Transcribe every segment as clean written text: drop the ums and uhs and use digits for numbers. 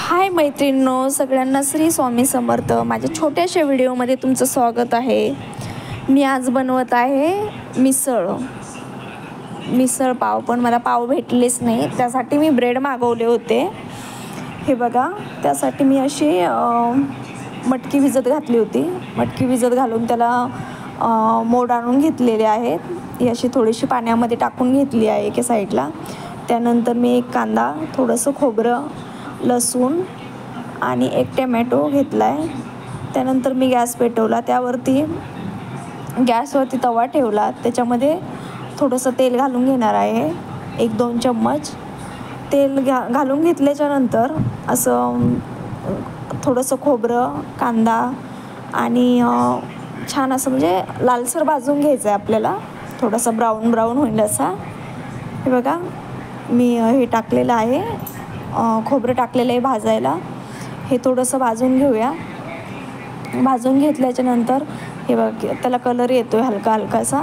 हाय मैत्रिणींनो, सगळ्यांना श्री स्वामी समर्थ. माझ्या छोट्याशा व्हिडिओमध्ये तुमचं स्वागत आहे. मी आज बनवत आहे मिसळ पाव, पण मला पाव भेटलेच नाही, त्यासाठी मी ब्रेड मागवले होते. हे बघा, त्यासाठी मी अशी मटकी भिजत घातली होती. मटकी भिजत घालून त्याला मोड आणून घेतलेले आहेत. ही अशी थोडीशी पाण्यामध्ये टाकून घेतली आहे एका साईडला. त्यानंतर मी एक कांदा, थोडंसं खोबरं, लसूण आणि एक टमॅटो घेतला आहे. त्यानंतर मी गॅस पेटवला, गॅसवरती तवा ठेवला. त्याच्यामध्ये थोडंसं तेल घालून घेणार आहे, 1-2 चम्मच तेल घालून घेतल्याच्यानंतर असं थोडंसं खोबरं, कांदा आणि छान असं म्हणजे लालसर भाजून घ्यायचं आहे आपल्याला, थोडासा ब्राऊन होईल असा. हे बघा, मी हे टाकलेलं आहे, खोबरं टाकलेलं आहे भाजायला. हे थोडंसं भाजून घेऊया. भाजून घेतल्याच्यानंतर हे बघ, त्याला कलर येतो आहे हलकासा.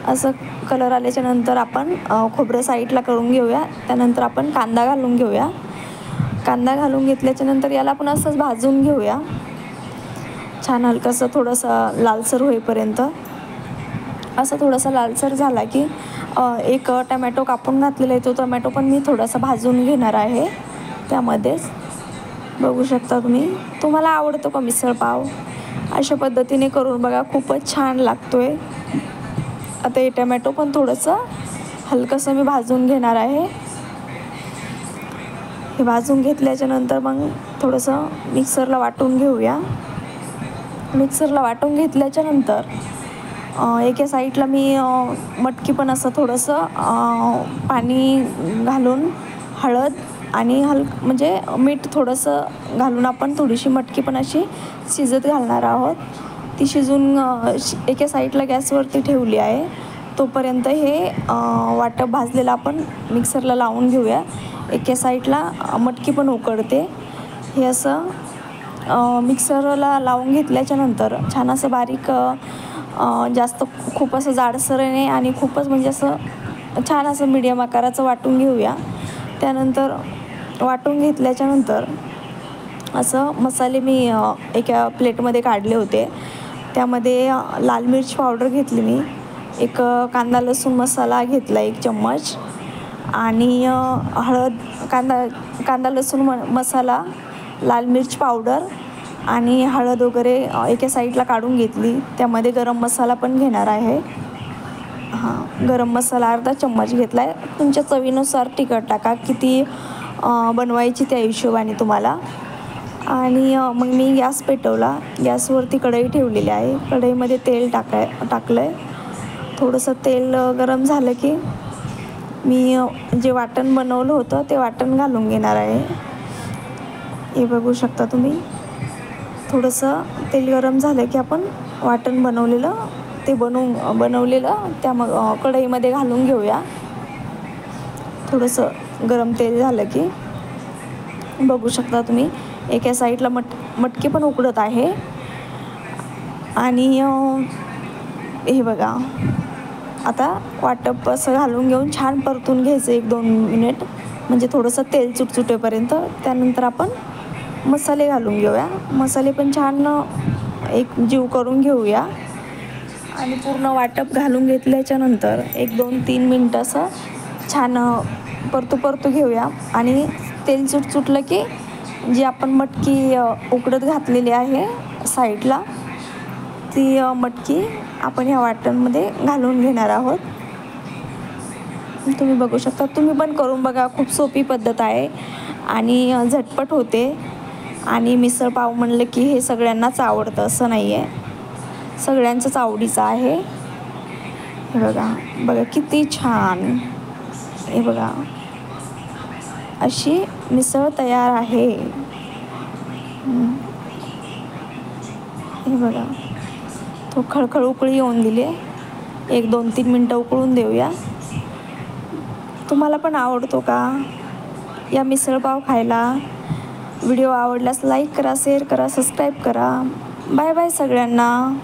असं कलर आल्याच्यानंतर आपण खोबरं साईडला करून घेऊया. त्यानंतर आपण कांदा घालून घेऊया. कांदा घालून घेतल्याच्यानंतर याला पण असंच भाजून घेऊया, छान हलकासं थोडंसं लालसर होईपर्यंत. असं थोडासा लालसर झाला की एक टमॅटो कापून घातलेला आहे, तो टमॅटो पण मी थोडासा भाजून घेणार आहे त्यामध्येच. बघू शकता तुम्ही. तुम्हाला आवडतो का मिसळ पाव? अशा पद्धतीने करून बघा, खूपच छान लागतो आहे. आता हे टमॅटो पण थोडंसं हलकंसं मी भाजून घेणार आहे. हे भाजून घेतल्याच्यानंतर मग थोडंसं मिक्सरला वाटून घेऊया. मिक्सरला वाटून घेतल्याच्यानंतर एका साईडला मी मटकी पण असं थोडंसं पाणी घालून, हळद आणि म्हणजे मीठ थोडंसं घालून आपण थोडीशी मटकी पण अशी शिजत घालणार आहोत. ती शिजून एका साईडला गॅसवरती ठेवली आहे. तोपर्यंत हे वाटप भाजलेलं आपण मिक्सरला लावून घेऊया. एका साईडला मटकी पण उकडते. हे असं मिक्सरला लावून घेतल्याच्यानंतर छान असं बारीक, जास्त खूप असं जाडसर नाही आणि खूपच म्हणजे असं छान असं मीडियम आकाराचं वाटून घेऊया. त्यानंतर वाटून घेतल्याच्यानंतर असं मसाले मी एका प्लेटमध्ये काढले होते. त्यामध्ये लाल मिरची पावडर घेतली मी, एक कांदा लसूण मसाला घेतला 1 चम्मच आणि हळद, कांदा लसूण मसाला, लाल मिरच पावडर आणि हळद वगैरे एका साईडला काढून घेतली. त्यामध्ये गरम मसाला पण घेणार आहे. गरम मसाला अर्धा चम्मच घेतला आहे. तुमच्या चवीनुसार तिखट टाका, किती बनवायची त्या हिशोबाने तुम्हाला. आणि मग मी गॅस पेटवला. गॅसवरती कढई ठेवलेली आहे. कढईमध्ये तेल टाकलं आहे. थोडंसं तेल गरम झालं की मी जे वाटण बनवलं होतं ते वाटण घालून घेणार आहे. हे बघू शकता तुम्ही. थोडंसं तेल गरम झालं की आपण वाटण बनवलेलं त्या कढईमध्ये घालून घेऊया. थोडंसं गरम तेल झालं की बघू शकता तुम्ही, एका साईडला मटकी पण उकडत आहे. आणि हे बघा, आता वाटप असं घालून घेऊन छान परतून घ्यायचं 1-2 मिनिट, म्हणजे थोडंसं तेल सुटेपर्यंत. त्यानंतर आपण मसाले घालून घेऊया. मसाले पण छान एक जीव करून घेऊया. आणि पूर्ण वाटप घालून घेतल्याच्यानंतर 1-2-3 मिनटं असं छान परतू घेऊया. आणि तेल सुटलं की जी आपण मटकी उकडत घातलेली आहे साईडला, ती मटकी आपण ह्या वाटणमध्ये घालून घेणार आहोत. तुम्ही बघू शकता. तुम्ही पण करून बघा, खूप सोपी पद्धत आहे आणि झटपट होते. आणि मिसळ पाव म्हणलं की हे सगळ्यांनाच आवडतं असं नाही आहे, सगळ्यांचंच आवडीचं आहे. हे बघा किती छान. हे बघा, अशी मिसळ तयार आहे. हे बघा, तो खळखळ उकळी येऊन दिली. 1-2-3 मिनटं उकळून देऊया. तुम्हाला पण आवडतो का या मिसळ पाव खायला? व्हिडिओ आवडल्यास लाईक करा, शेअर करा, सबस्क्राईब करा. बाय बाय सगळ्यांना.